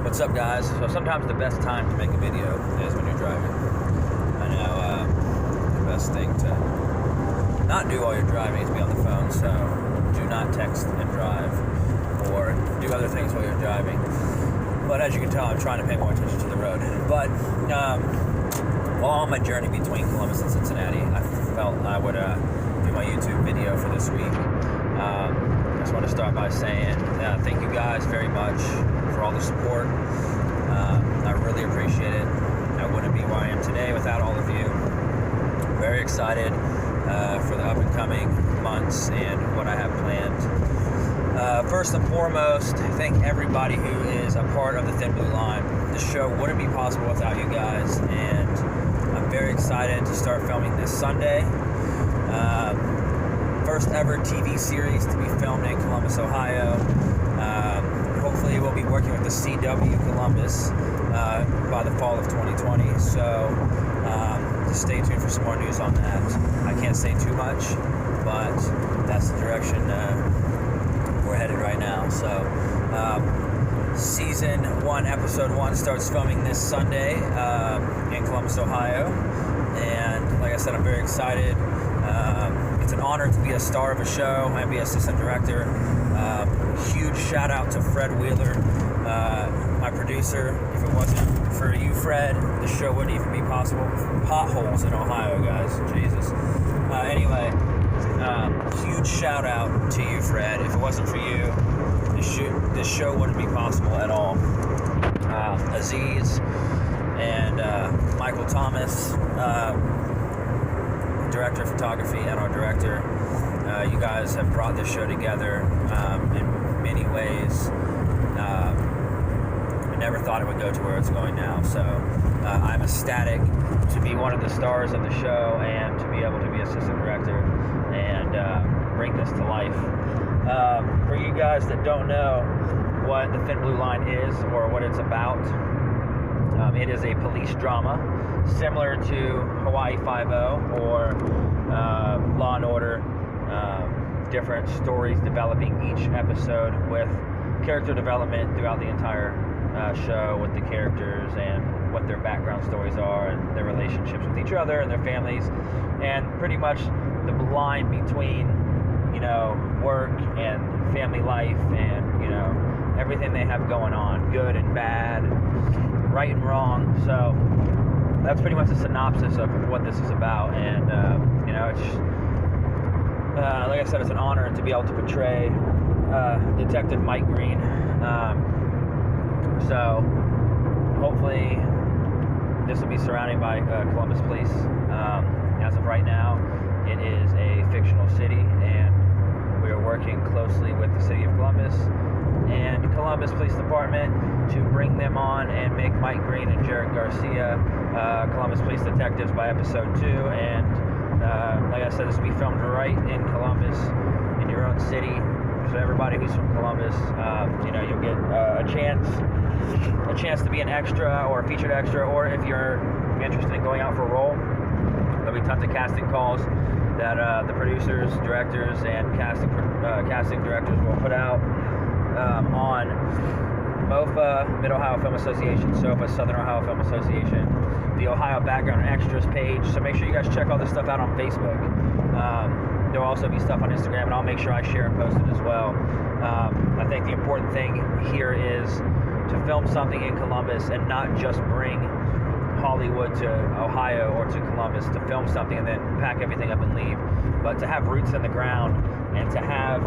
What's up, guys? So sometimes the best time to make a video is when you're driving. I know the best thing to not do while you're driving is be on the phone, so do not text and drive or do other things while you're driving. But as you can tell, I'm trying to pay more attention to the road. But while on my journey between Columbus and Cincinnati, I felt I would do my YouTube video for this week. I just want to start by saying thank you guys very much for all the support. I really appreciate it. I wouldn't be where I am today without all of you. Very excited for the up and coming months and what I have planned. First and foremost, thank everybody who is a part of the Thin Blue Line. This show wouldn't be possible without you guys, and I'm very excited to start filming this Sunday. First ever TV series to be filmed in Columbus, Ohio. Hopefully we'll be working with the CW Columbus by the fall of 2020. So just stay tuned for some more news on that. I can't say too much, but that's the direction we're headed right now. So season 1, episode 1 starts filming this Sunday in Columbus, Ohio. And like I said, I'm very excited. It's an honor to be a star of a show and be assistant director. Huge shout out to Fred Wheeler, my producer. If it wasn't for you, Fred, the show wouldn't even be possible. Potholes in Ohio, guys. Jesus. Anyway, huge shout out to you, Fred. If it wasn't for you, this show wouldn't be possible at all. Aziz and Michael Thomas, director of photography and our director, you guys have brought this show together in many ways. I never thought it would go to where it's going now, so I'm ecstatic to be one of the stars of the show and to be able to be assistant director and bring this to life. For you guys that don't know what the Thin Blue Line is or what it's about, it is a police drama similar to Hawaii Five-0 or Law and Order. Different stories developing each episode with character development throughout the entire show with the characters and what their background stories are and their relationships with each other and their families, and pretty much the line between, work and family life and, everything they have going on, good and bad, right and wrong. So that's pretty much a synopsis of what this is about. And, it's like I said, it's an honor to be able to portray Detective Mike Green. So hopefully this will be surrounded by Columbus Police. As of right now, it is a fictional city, and we are working closely with the City of Columbus and Columbus Police Department to bring them on and make Mike Green and Jared Garcia Columbus Police Detectives by episode 2. And like I said, this will be filmed right in Columbus, in your own city. So everybody who's from Columbus, you'll get a chance to be an extra or a featured extra, or if you're interested in going out for a role, there'll be tons of casting calls that the producers, directors, and casting directors will put out on MOFA, Mid-Ohio Film Association, SOFA, Southern Ohio Film Association, the Ohio Background Extras page. So make sure you guys check all this stuff out on Facebook. There will also be stuff on Instagram, and I'll make sure I share and post it as well. I think the important thing here is to film something in Columbus and not just bring Hollywood to Ohio or to Columbus to film something and then pack everything up and leave, but to have roots in the ground and to have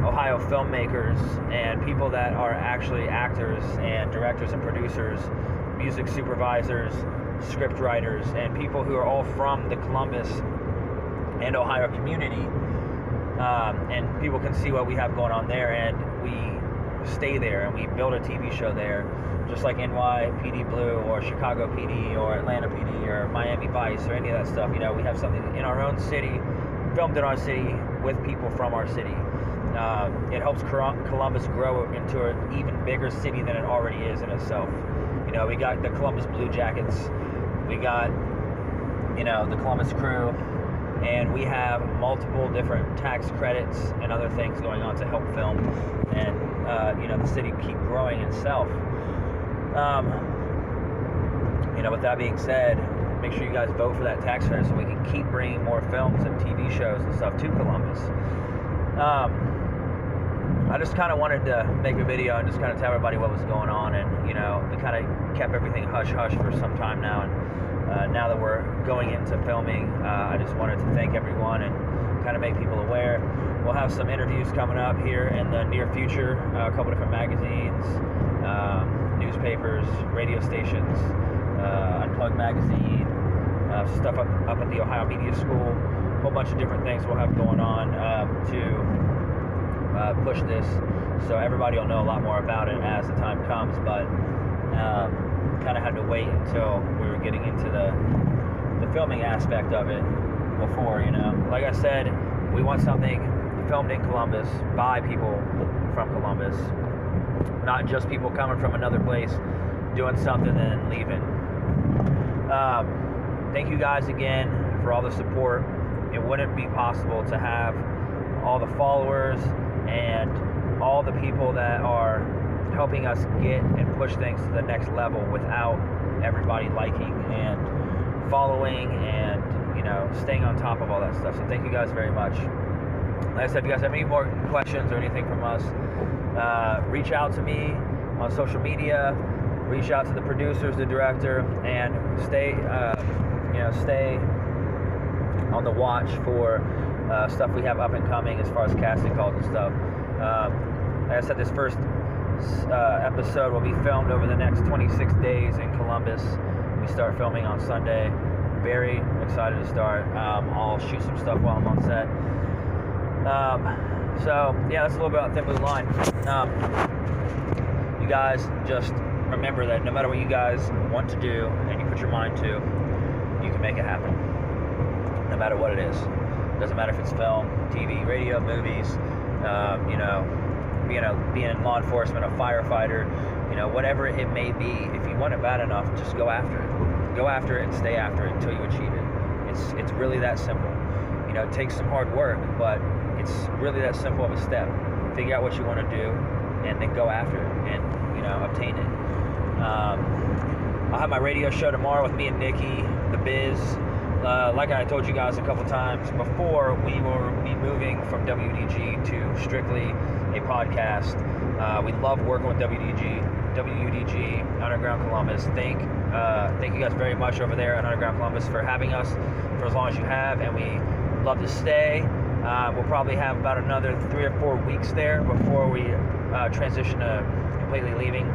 Ohio filmmakers and people that are actually actors and directors and producers, music supervisors, script writers, and people who are all from the Columbus and Ohio community, and people can see what we have going on there, and we stay there and we build a TV show there, just like NYPD Blue or Chicago PD or Atlanta PD or Miami Vice or any of that stuff. We have something in our own city, filmed in our city with people from our city. It helps Columbus grow into an even bigger city than it already is in itself. We got the Columbus Blue Jackets, we got, the Columbus Crew, and we have multiple different tax credits and other things going on to help film and the city keep growing itself. With that being said, make sure you guys vote for that tax credit so we can keep bringing more films and TV shows and stuff to Columbus. I just kind of wanted to make a video and just kind of tell everybody what was going on, and we kind of kept everything hush-hush for some time now, and now that we're going into filming, I just wanted to thank everyone and kind of make people aware. We'll have some interviews coming up here in the near future, a couple different magazines, newspapers, radio stations, Unplugged magazine, stuff up at the Ohio Media School, a whole bunch of different things we'll have going on to push this, so everybody will know a lot more about it as the time comes, but kind of had to wait until we were getting into the filming aspect of it before, Like I said, we want something filmed in Columbus by people from Columbus, not just people coming from another place doing something and then leaving. Thank you guys again for all the support. It wouldn't be possible to have all the followers and all the people that are helping us get and push things to the next level without everybody liking and following and staying on top of all that stuff. So thank you guys very much. Like I said, if you guys have any more questions or anything from us, reach out to me on social media, reach out to the producers, the director, and stay on the watch for stuff we have up and coming as far as casting calls and stuff. Like I said, this first episode will be filmed over the next 26 days in Columbus. We start filming on Sunday. Very excited to start. I'll shoot some stuff while I'm on set. So yeah, that's a little bit about Thin Blue Line. You guys just remember that no matter what you guys want to do and you put your mind to, you can make it happen. No matter what it is. Doesn't matter if it's film, TV, radio, movies, being in law enforcement, a firefighter, whatever it may be. If you want it bad enough, just go after it. Go after it and stay after it until you achieve it. It's really that simple. It takes some hard work, but it's really that simple of a step. Figure out what you want to do, and then go after it, and obtain it. I'll have my radio show tomorrow with me and Nikki, The Biz. Like I told you guys a couple times before, we will be moving from WDG to strictly a podcast. We love working with WDG Underground Columbus. Thank you guys very much over there at Underground Columbus for having us for as long as you have, and we love to stay. We'll probably have about another 3 or 4 weeks there before we transition to completely leaving,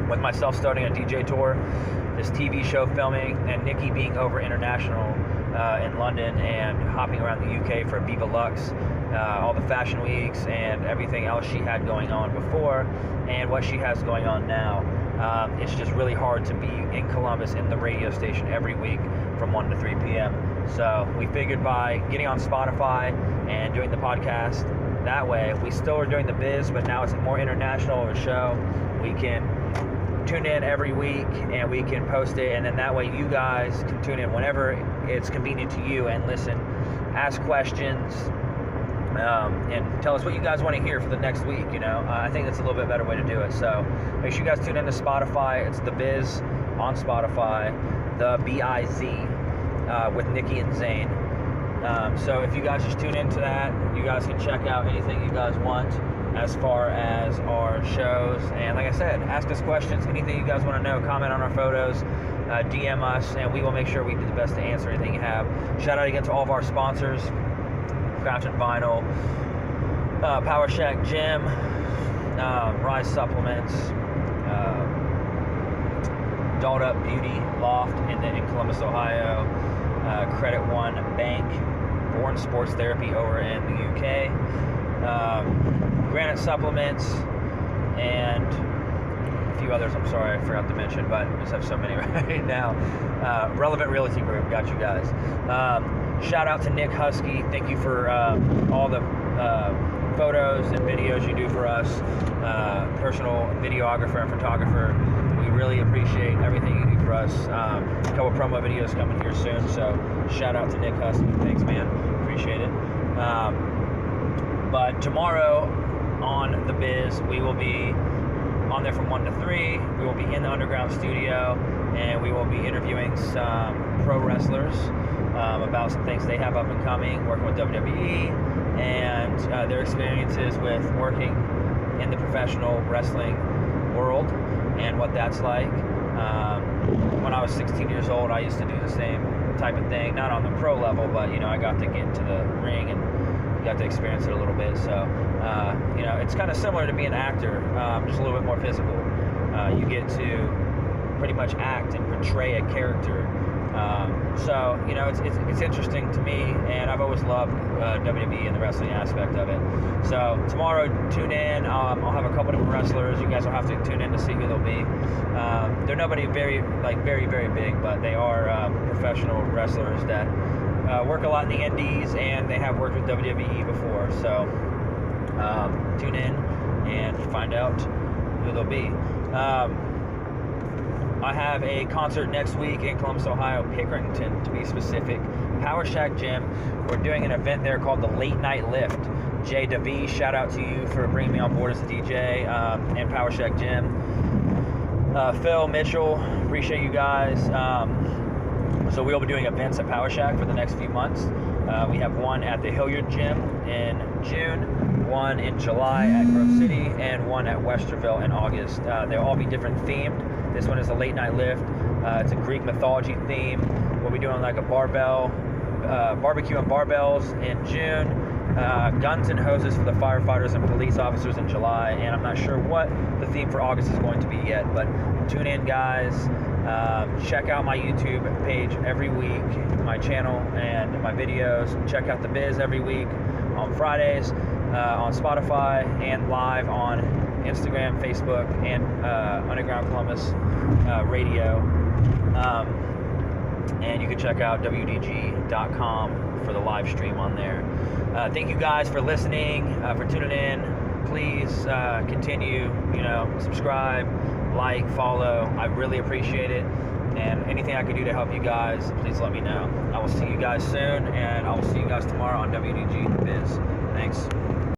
with myself starting a DJ tour, this TV show filming, and Nikki being over international in London and hopping around the UK for Viva Lux, all the fashion weeks and everything else she had going on before and what she has going on now. It's just really hard to be in Columbus in the radio station every week from 1 to 3 p.m. So we figured by getting on Spotify and doing the podcast that way, we still are doing The Biz, but now it's a more international of a show. We can tune in every week and we can post it, and then that way you guys can tune in whenever it's convenient to you and listen, ask questions, and tell us what you guys want to hear for the next week. I think that's a little bit better way to do it. So make sure you guys tune in to Spotify. It's The Biz on Spotify, the B-I-Z, with Nikki and Zane. So if you guys just tune into that, you guys can check out anything you guys want as far as our shows. And like I said, ask us questions, anything you guys want to know, comment on our photos, DM us, and we will make sure we do the best to answer anything you have. Shout out again to all of our sponsors: Crouch and Vinyl, Power Shack Gym, Rise Supplements, Dolled Up Beauty Loft in Columbus, Ohio, Credit One Bank, Born Sports Therapy over in the UK, Granite Supplements, and a few others I'm sorry I forgot to mention, but I just have so many right now. Relevant Realty Group, got you guys. Shout out to Nick Husky. Thank you for all the photos and videos you do for us. Personal videographer and photographer. We really appreciate everything you do for us. A couple promo videos coming here soon, so shout out to Nick Husky. Thanks, man. Appreciate it. But tomorrow on The Biz, we will be on there from 1 to 3. We will be in the underground studio, and we will be interviewing some pro wrestlers about some things they have up and coming, working with WWE, and their experiences with working in the professional wrestling world and what that's like. When I was 16 years old, I used to do the same type of thing, not on the pro level, but I got to get into the ring and got to experience it a little bit. So it's kind of similar to being an actor, just a little bit more physical. You get to pretty much act and portray a character. So it's interesting to me, and I've always loved WWE and the wrestling aspect of it. So tomorrow, tune in. I'll have a couple different wrestlers. You guys will have to tune in to see who they'll be. They're nobody very very big, but they are professional wrestlers that work a lot in the indies, and they have worked with WWE before. So tune in and find out who they'll be. I have a concert next week in Columbus, Ohio, Pickerington to be specific. Power Shack Gym. We're doing an event there called the Late Night Lift. Jay DeVee, shout out to you for bringing me on board as a DJ and Power Shack Gym. Phil, Mitchell, appreciate you guys. So we'll be doing events at Power Shack for the next few months. We have one at the Hilliard Gym in June, one in July at Grove City, and one at Westerville in August. They'll all be different themed. This one is a late night lift. It's a Greek mythology theme. We'll be doing like a barbecue and barbells in June, guns and hoses for the firefighters and police officers in July, and I'm not sure what the theme for August is going to be yet, but tune in, guys. Check out my YouTube page every week, my channel and my videos. Check out The Biz every week on Fridays, on Spotify, and live on Instagram, Facebook, and Underground Columbus Radio. And you can check out WDG.com for the live stream on there. Thank you guys for listening, for tuning in. Please continue, subscribe, like, follow. I really appreciate it. And anything I can do to help you guys, please let me know. I will see you guys soon, and I will see you guys tomorrow on WDG The Biz. Thanks.